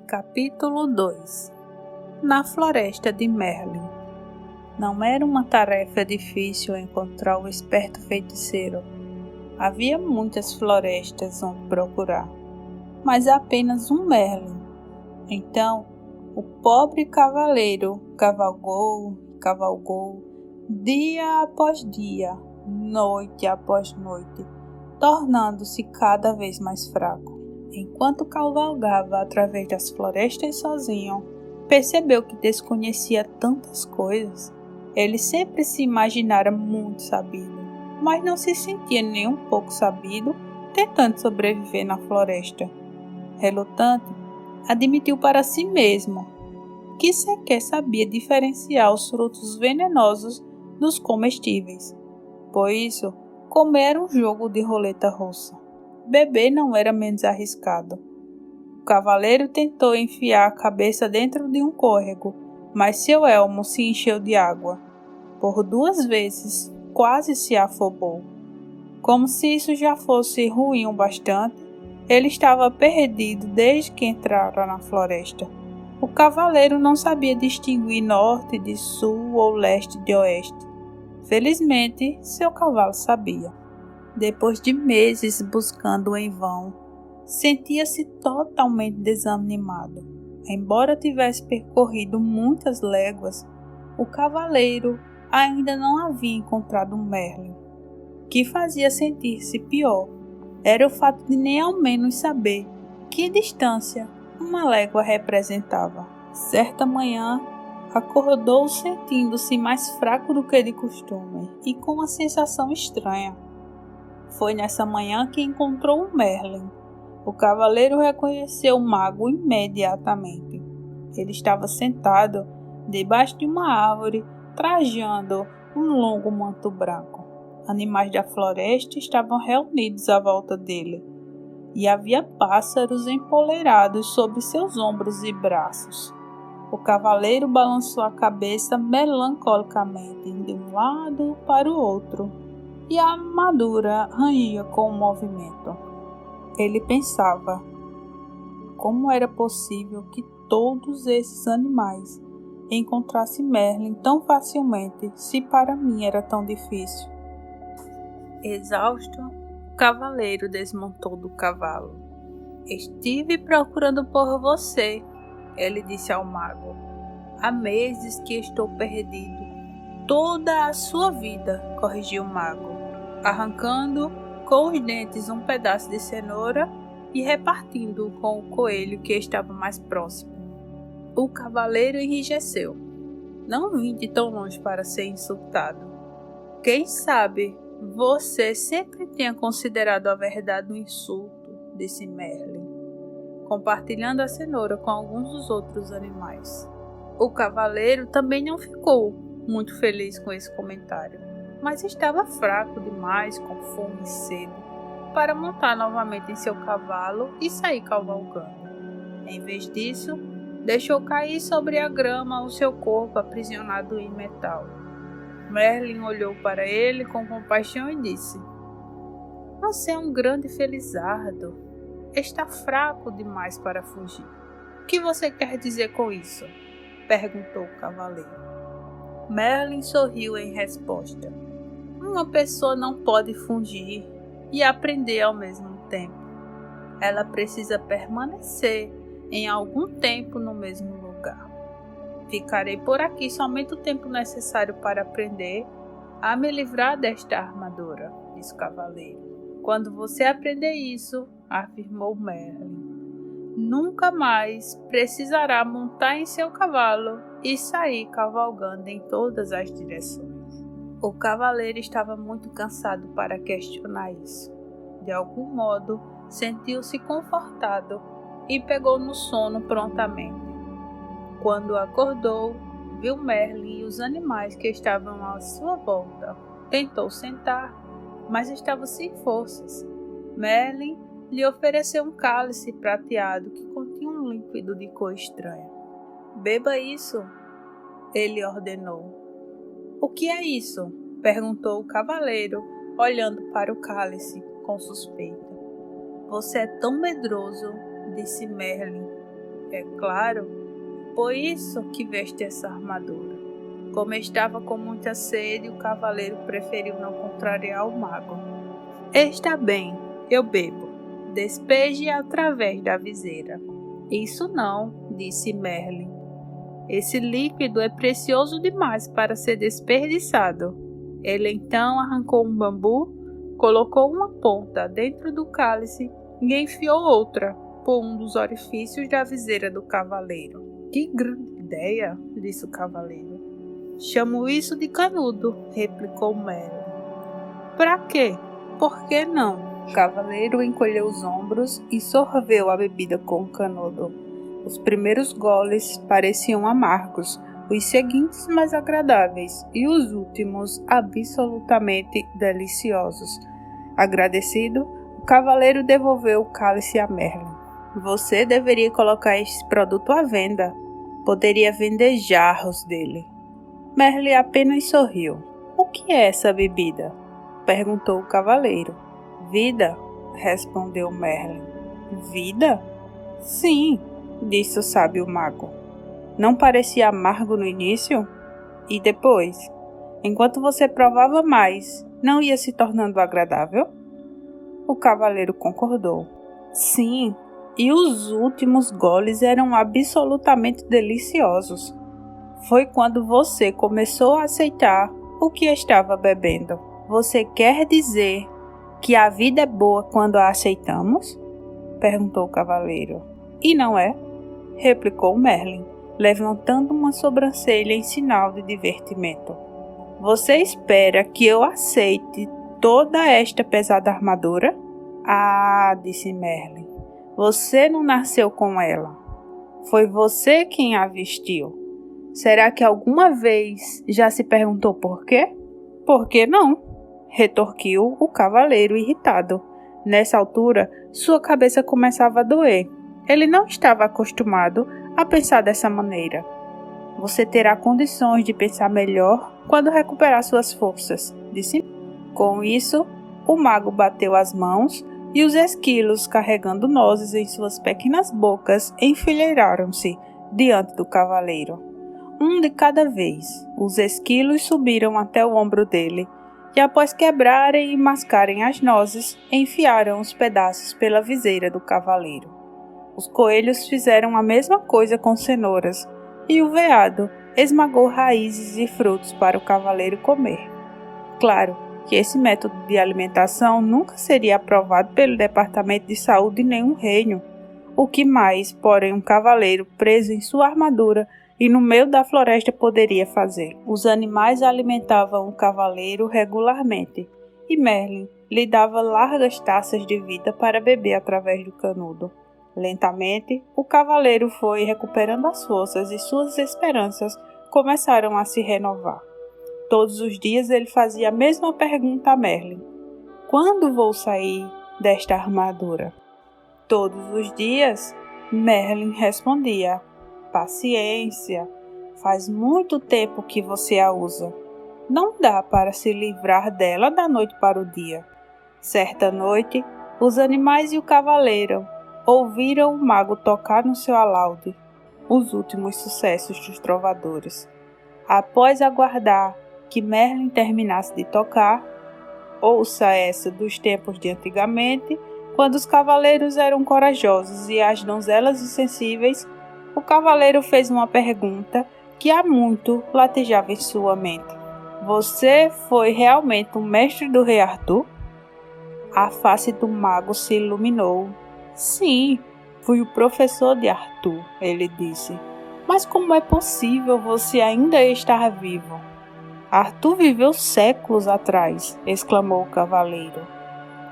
Capítulo 2 Na floresta de Merlin. Não era uma tarefa difícil encontrar o esperto feiticeiro. Havia muitas florestas onde procurar, mas apenas um Merlin. Então, o pobre cavaleiro cavalgou, dia após dia, noite após noite, tornando-se cada vez mais fraco. Enquanto cavalgava através das florestas sozinho, percebeu que desconhecia tantas coisas. Ele sempre se imaginara muito sabido, mas não se sentia nem um pouco sabido, tentando sobreviver na floresta. Relutante, admitiu para si mesmo que sequer sabia diferenciar os frutos venenosos dos comestíveis. Por isso, comer era um jogo de roleta russa. Beber não era menos arriscado. O cavaleiro tentou enfiar a cabeça dentro de um córrego, mas seu elmo se encheu de água. Por 2 vezes, quase se afobou. Como se isso já fosse ruim o bastante, ele estava perdido desde que entrara na floresta. O cavaleiro não sabia distinguir norte de sul ou leste de oeste. Felizmente, seu cavalo sabia. Depois de meses buscando em vão, sentia-se totalmente desanimado. Embora tivesse percorrido muitas léguas, o cavaleiro ainda não havia encontrado um Merlin. O que fazia sentir-se pior era o fato de nem ao menos saber que distância uma légua representava. Certa manhã, acordou sentindo-se mais fraco do que de costume e com uma sensação estranha. Foi nessa manhã que encontrou o Merlin. O cavaleiro reconheceu o mago imediatamente. Ele estava sentado debaixo de uma árvore, trajando um longo manto branco. Animais da floresta estavam reunidos à volta dele, e havia pássaros empoleirados sobre seus ombros e braços. O cavaleiro balançou a cabeça melancolicamente de um lado para o outro, e a armadura rangia com o movimento. Ele pensava: como era possível que todos esses animais encontrassem Merlin tão facilmente, se para mim era tão difícil? Exausto, o cavaleiro desmontou do cavalo. Estive procurando por você, ele disse ao mago. Há meses que estou perdido. Toda a sua vida, corrigiu o mago, arrancando com os dentes um pedaço de cenoura e repartindo-o com o coelho que estava mais próximo. O cavaleiro enrijeceu. Não vim de tão longe para ser insultado. Quem sabe você sempre tenha considerado a verdade um insulto, disse Merlin, compartilhando a cenoura com alguns dos outros animais. O cavaleiro também não ficou muito feliz com esse comentário, mas estava fraco demais, com fome e sede, para montar novamente em seu cavalo e sair cavalgando. Em vez disso, deixou cair sobre a grama o seu corpo aprisionado em metal. Merlin olhou para ele com compaixão e disse: você é um grande felizardo. Está fraco demais para fugir. O que você quer dizer com isso? Perguntou o cavaleiro. Merlin sorriu em resposta. Uma pessoa não pode fugir e aprender ao mesmo tempo. Ela precisa permanecer em algum tempo no mesmo lugar. Ficarei por aqui somente o tempo necessário para aprender a me livrar desta armadura, disse o cavaleiro. Quando você aprender isso, afirmou Merlin, nunca mais precisará montar em seu cavalo e sair cavalgando em todas as direções. O cavaleiro estava muito cansado para questionar isso. De algum modo, sentiu-se confortado e pegou no sono prontamente. Quando acordou, viu Merlin e os animais que estavam à sua volta. Tentou sentar, mas estava sem forças. Merlin lhe ofereceu um cálice prateado que continha um líquido de cor estranha. Beba isso, ele ordenou. O que é isso? Perguntou o cavaleiro, olhando para o cálice com suspeita. Você é tão medroso, disse Merlin. É claro, por isso que veste essa armadura. Como estava com muita sede, o cavaleiro preferiu não contrariar o mago. Está bem, eu bebo. Despeje através da viseira. Isso não, disse Merlin. Esse líquido é precioso demais para ser desperdiçado. Ele então arrancou um bambu, colocou uma ponta dentro do cálice e enfiou outra por um dos orifícios da viseira do cavaleiro. Que grande ideia, disse o cavaleiro. Chamo isso de canudo, replicou Merlin. Para quê? Por que não? O cavaleiro encolheu os ombros e sorveu a bebida com o canudo. Os primeiros goles pareciam amargos, os seguintes mais agradáveis e os últimos absolutamente deliciosos. Agradecido, o cavaleiro devolveu o cálice a Merlin. Você deveria colocar este produto à venda. Poderia vender jarros dele. Merlin apenas sorriu. O que é essa bebida? Perguntou o cavaleiro. Vida, respondeu Merlin. Vida? Sim, disse o sábio mago. Não parecia amargo no início? E depois? Enquanto você provava mais, não ia se tornando agradável? O cavaleiro concordou. Sim, e os últimos goles eram absolutamente deliciosos. Foi quando você começou a aceitar o que estava bebendo. Você quer dizer que a vida é boa quando a aceitamos? Perguntou o cavaleiro. E não é? Replicou Merlin, levantando uma sobrancelha em sinal de divertimento. Você espera que eu aceite toda esta pesada armadura? Ah, disse Merlin, você não nasceu com ela. Foi você quem a vestiu. Será que alguma vez já se perguntou por quê? Por que não? Retorquiu o cavaleiro irritado. Nessa altura, sua cabeça começava a doer. Ele não estava acostumado a pensar dessa maneira. Você terá condições de pensar melhor quando recuperar suas forças, disse. Com isso, o mago bateu as mãos e os esquilos, carregando nozes em suas pequenas bocas, enfileiraram-se diante do cavaleiro. Um de cada vez, os esquilos subiram até o ombro dele e, após quebrarem e mascarem as nozes, enfiaram os pedaços pela viseira do cavaleiro. Os coelhos fizeram a mesma coisa com cenouras, e o veado esmagou raízes e frutos para o cavaleiro comer. Claro que esse método de alimentação nunca seria aprovado pelo Departamento de Saúde de nenhum reino. O que mais, porém, um cavaleiro preso em sua armadura e no meio da floresta poderia fazer? Os animais alimentavam o cavaleiro regularmente, e Merlin lhe dava largas taças de vida para beber através do canudo. Lentamente, o cavaleiro foi recuperando as forças e suas esperanças começaram a se renovar. Todos os dias ele fazia a mesma pergunta a Merlin: quando vou sair desta armadura? Todos os dias, Merlin respondia: paciência, faz muito tempo que você a usa. Não dá para se livrar dela da noite para o dia. Certa noite, os animais e o cavaleiro ouviram o mago tocar no seu alaúde os últimos sucessos dos trovadores. Após aguardar que Merlin terminasse de tocar, ouça essa dos tempos de antigamente, quando os cavaleiros eram corajosos e as donzelas insensíveis, o cavaleiro fez uma pergunta que há muito latejava em sua mente. Você foi realmente o mestre do rei Arthur? A face do mago se iluminou. Sim, fui o professor de Arthur, ele disse. Mas como é possível você ainda estar vivo? Arthur viveu séculos atrás, exclamou o cavaleiro.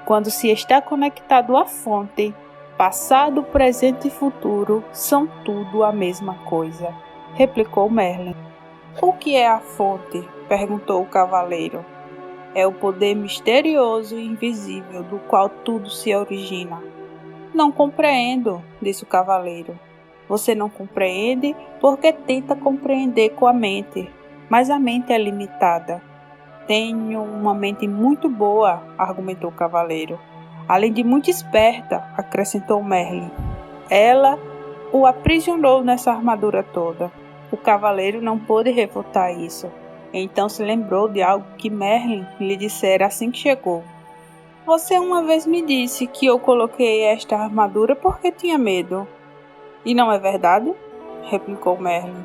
Quando se está conectado à fonte, passado, presente e futuro são tudo a mesma coisa, replicou Merlin. O que é a fonte? Perguntou o cavaleiro. É o poder misterioso e invisível do qual tudo se origina. Não compreendo, disse o cavaleiro. Você não compreende porque tenta compreender com a mente, mas a mente é limitada. Tenho uma mente muito boa, argumentou o cavaleiro. Além de muito esperta, acrescentou Merlin. Ela o aprisionou nessa armadura toda. O cavaleiro não pôde refutar isso. Então se lembrou de algo que Merlin lhe dissera assim que chegou. Você uma vez me disse que eu coloquei esta armadura porque tinha medo. E não é verdade? Replicou Merlin.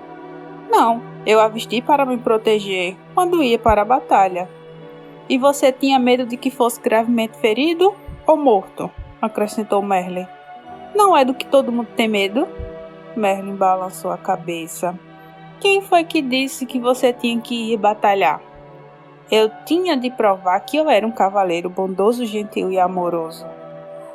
Não, eu a vesti para me proteger quando ia para a batalha. E você tinha medo de que fosse gravemente ferido ou morto? Acrescentou Merlin. Não é do que todo mundo tem medo? Merlin balançou a cabeça. Quem foi que disse que você tinha que ir batalhar? Eu tinha de provar que eu era um cavaleiro bondoso, gentil e amoroso.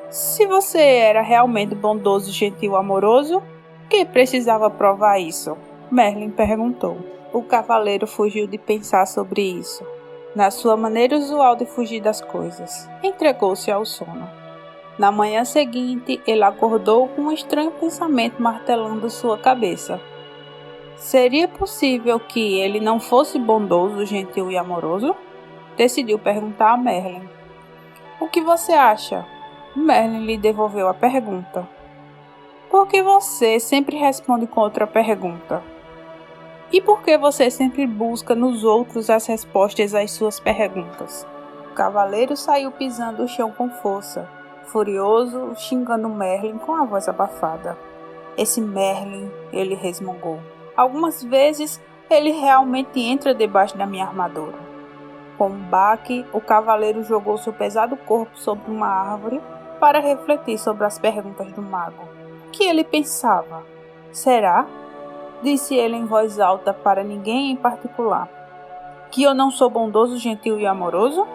Se você era realmente bondoso, gentil e amoroso, que precisava provar isso? Merlin perguntou. O cavaleiro fugiu de pensar sobre isso, na sua maneira usual de fugir das coisas. Entregou-se ao sono. Na manhã seguinte, ele acordou com um estranho pensamento martelando sua cabeça. Seria possível que ele não fosse bondoso, gentil e amoroso? Decidiu perguntar a Merlin. O que você acha? Merlin lhe devolveu a pergunta. Por que você sempre responde com outra pergunta? E por que você sempre busca nos outros as respostas às suas perguntas? O cavaleiro saiu pisando o chão com força, furioso, xingando Merlin com a voz abafada. Esse Merlin, ele resmungou. Algumas vezes ele realmente entra debaixo da minha armadura. Com um baque, o cavaleiro jogou seu pesado corpo sobre uma árvore para refletir sobre as perguntas do mago. O que ele pensava? Será? Disse ele em voz alta para ninguém em particular. Que eu não sou bondoso, gentil e amoroso?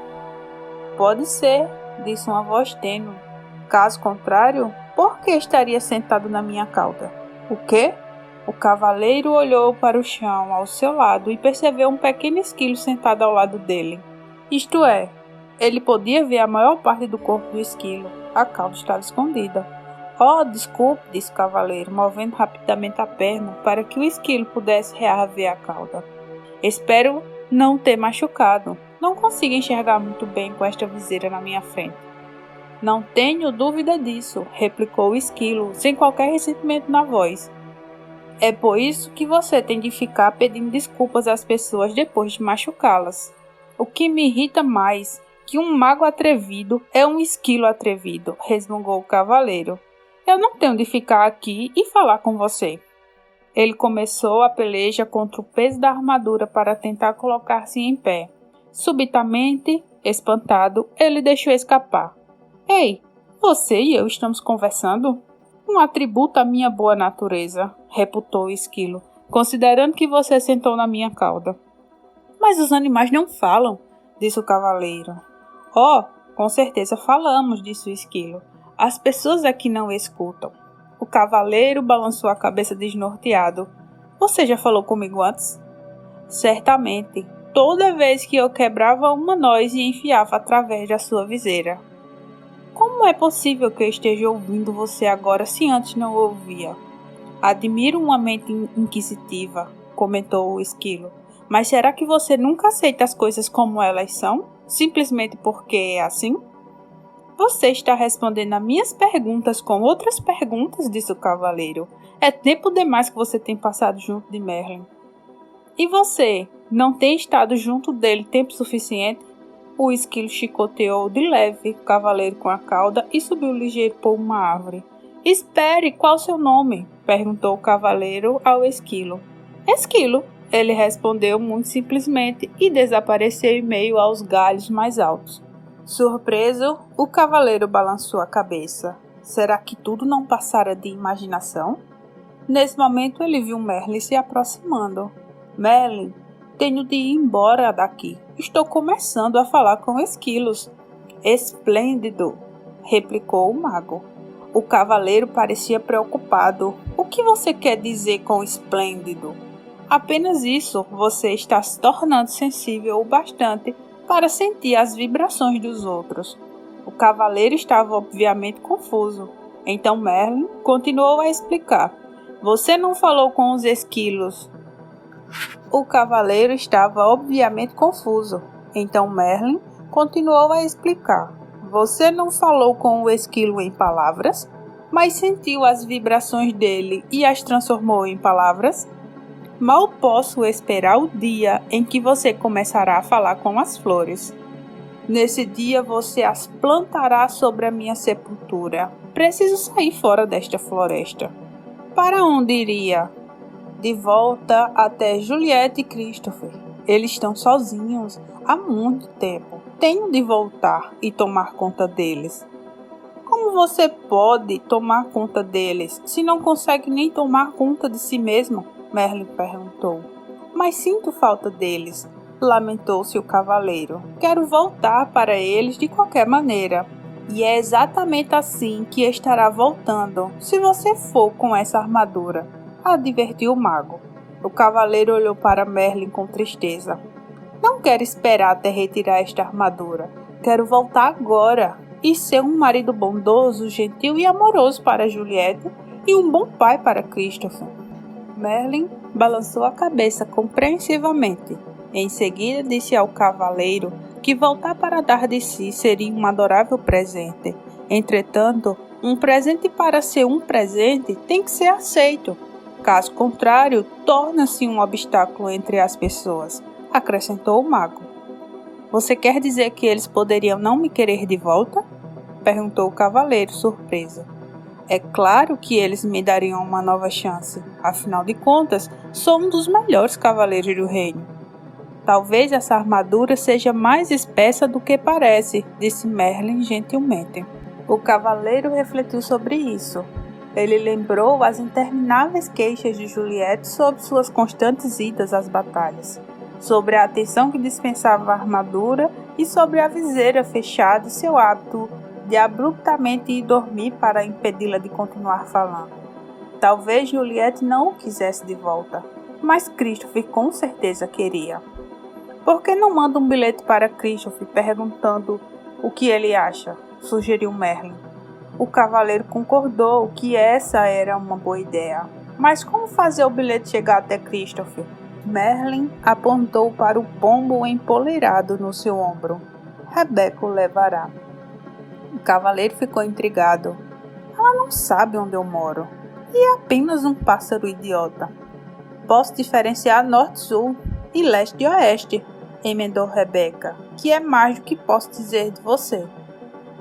Pode ser, disse uma voz tênue. Caso contrário, por que estaria sentado na minha cauda? O quê? O cavaleiro olhou para o chão ao seu lado e percebeu um pequeno esquilo sentado ao lado dele. Isto é, ele podia ver a maior parte do corpo do esquilo. A cauda estava escondida. Oh, desculpe, disse o cavaleiro, movendo rapidamente a perna para que o esquilo pudesse reaver a cauda. Espero não ter machucado. Não consigo enxergar muito bem com esta viseira na minha frente. Não tenho dúvida disso, replicou o esquilo, sem qualquer ressentimento na voz. É por isso que você tem de ficar pedindo desculpas às pessoas depois de machucá-las. O que me irrita mais que um mago atrevido é um esquilo atrevido, resmungou o cavaleiro. Eu não tenho de ficar aqui e falar com você. Ele começou a peleja contra o peso da armadura para tentar colocar-se em pé. Subitamente, espantado, ele deixou escapar. Ei, você e eu estamos conversando? Um atributo à minha boa natureza, reputou o esquilo, considerando que você sentou na minha cauda. Mas os animais não falam, disse o cavaleiro. Oh, com certeza falamos, disse o esquilo. As pessoas aqui não escutam. O cavaleiro balançou a cabeça desnorteado. Você já falou comigo antes? Certamente, toda vez que eu quebrava uma noz e enfiava através da sua viseira. Como é possível que eu esteja ouvindo você agora se antes não ouvia? Admiro uma mente inquisitiva, comentou o esquilo. Mas será que você nunca aceita as coisas como elas são? Simplesmente porque é assim? Você está respondendo a minhas perguntas com outras perguntas, disse o cavaleiro. É tempo demais que você tem passado junto de Merlin. E você, não tem estado junto dele tempo suficiente? O esquilo chicoteou de leve o cavaleiro com a cauda e subiu ligeiro por uma árvore. Espere, qual o seu nome? Perguntou o cavaleiro ao esquilo. Esquilo, ele respondeu muito simplesmente e desapareceu em meio aos galhos mais altos. Surpreso, o cavaleiro balançou a cabeça. Será que tudo não passara de imaginação? Nesse momento ele viu Merlin se aproximando. Merlin, tenho de ir embora daqui. Estou começando a falar com esquilos. Esplêndido, replicou o mago. O cavaleiro parecia preocupado. O que você quer dizer com esplêndido? Apenas isso, você está se tornando sensível o bastante para sentir as vibrações dos outros. O cavaleiro estava obviamente confuso. Então Merlin continuou a explicar. Você não falou com os esquilos. O cavaleiro estava obviamente confuso. Então Merlin continuou a explicar. Você não falou com o esquilo em palavras? mas sentiu as vibrações dele e as transformou em palavras? Mal posso esperar o dia em que você começará a falar com as flores. Nesse dia você as plantará sobre a minha sepultura. Preciso sair fora desta floresta. Para onde iria? De volta até Juliette e Christopher. Eles estão sozinhos há muito tempo. Tenho de voltar e tomar conta deles. Como você pode tomar conta deles se não consegue nem tomar conta de si mesmo? Merlin perguntou. Mas sinto falta deles, lamentou-se o cavaleiro. Quero voltar para eles de qualquer maneira. E é exatamente assim que estará voltando, se você for com essa armadura, advertiu o mago. O cavaleiro olhou para Merlin com tristeza. Não quero esperar até retirar esta armadura. Quero voltar agora e ser um marido bondoso, gentil e amoroso para Juliette e um bom pai para Christopher. Merlin balançou a cabeça compreensivamente. Em seguida disse ao cavaleiro que voltar para dar de si seria um adorável presente. Entretanto, um presente para ser um presente tem que ser aceito. Caso contrário, torna-se um obstáculo entre as pessoas, acrescentou o mago. Você quer dizer que eles poderiam não me querer de volta? Perguntou o cavaleiro, surpreso. É claro que eles me dariam uma nova chance. Afinal de contas, sou um dos melhores cavaleiros do reino. Talvez essa armadura seja mais espessa do que parece, disse Merlin gentilmente. O cavaleiro refletiu sobre isso. Ele lembrou as intermináveis queixas de Juliette sobre suas constantes idas às batalhas, sobre a atenção que dispensava a armadura e sobre a viseira fechada e seu hábito de abruptamente ir dormir para impedi-la de continuar falando. Talvez Juliette não o quisesse de volta, mas Christopher com certeza queria. Por que não manda um bilhete para Christopher perguntando o que ele acha? Sugeriu Merlin. O cavaleiro concordou que essa era uma boa ideia. Mas como fazer o bilhete chegar até Christopher? Merlin apontou para o pombo empoleirado no seu ombro. Rebeca o levará. O cavaleiro ficou intrigado. Ela não sabe onde eu moro. E é apenas um pássaro idiota. Posso diferenciar norte-sul e leste-oeste, emendou Rebeca, que é mais do que posso dizer de você.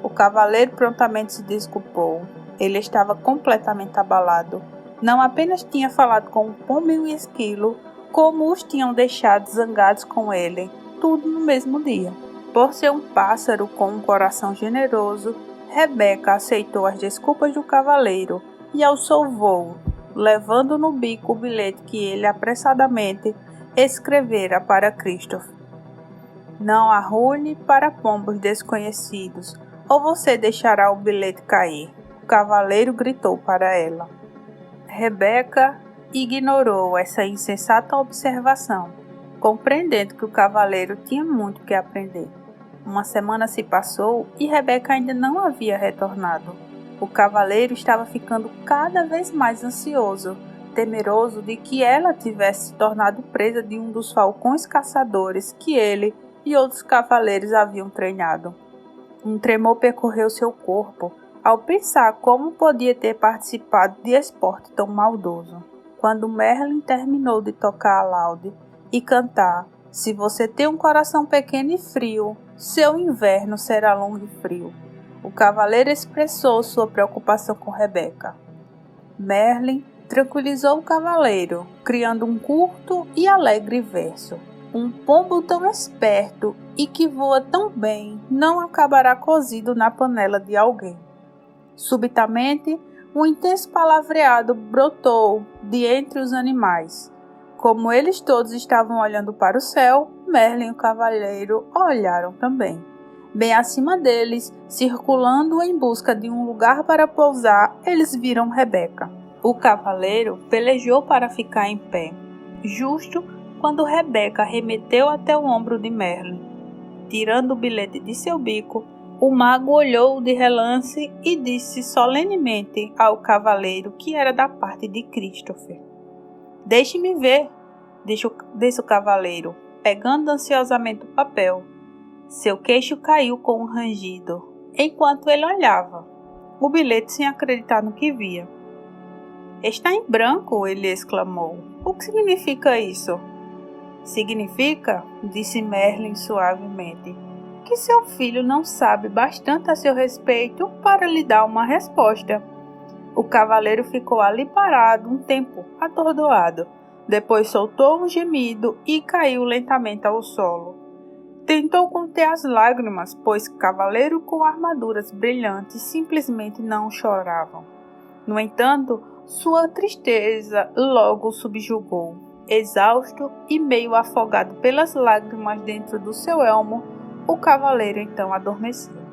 O cavaleiro prontamente se desculpou. Ele estava completamente abalado. Não apenas tinha falado com o pombo e o esquilo, como os tinham deixado zangados com ele, tudo no mesmo dia. Por ser um pássaro com um coração generoso, Rebeca aceitou as desculpas do cavaleiro e alçou voo, levando no bico o bilhete que ele apressadamente escrevera para Christopher. Não arrulhe para pombos desconhecidos, ou você deixará o bilhete cair. O cavaleiro gritou para ela. Rebeca ignorou essa insensata observação, compreendendo que o cavaleiro tinha muito que aprender. Uma semana se passou e Rebeca ainda não havia retornado. O cavaleiro estava ficando cada vez mais ansioso, temeroso de que ela tivesse se tornado presa de um dos falcões caçadores que ele e outros cavaleiros haviam treinado. Um tremor percorreu seu corpo ao pensar como podia ter participado de esporte tão maldoso. Quando Merlin terminou de tocar a laude e cantar Se você tem um coração pequeno e frio, seu inverno será longo e frio, o cavaleiro expressou sua preocupação com Rebeca. Merlin tranquilizou o cavaleiro, criando um curto e alegre verso. Um pombo tão esperto e que voa tão bem não acabará cozido na panela de alguém. Subitamente, um intenso palavreado brotou de entre os animais. Como eles todos estavam olhando para o céu, Merlin e o cavaleiro olharam também. Bem acima deles, circulando em busca de um lugar para pousar, eles viram Rebeca. O cavaleiro pelejou para ficar em pé, justo quando Rebeca arremeteu até o ombro de Merlin. Tirando o bilhete de seu bico, o mago olhou de relance e disse solenemente ao cavaleiro que era da parte de Christopher. Deixe-me ver, disse o cavaleiro, pegando ansiosamente o papel. Seu queixo caiu com um rangido, enquanto ele olhava. o bilhete sem acreditar no que via. Está em branco, ele exclamou. O que significa isso? Significa, disse Merlin suavemente, que seu filho não sabe bastante a seu respeito para lhe dar uma resposta. O cavaleiro ficou ali parado um tempo, atordoado. Depois soltou um gemido e caiu lentamente ao solo. Tentou conter as lágrimas, pois cavaleiro com armaduras brilhantes simplesmente não choravam. No entanto, sua tristeza logo o subjugou. Exausto e meio afogado pelas lágrimas dentro do seu elmo, o cavaleiro então adormeceu.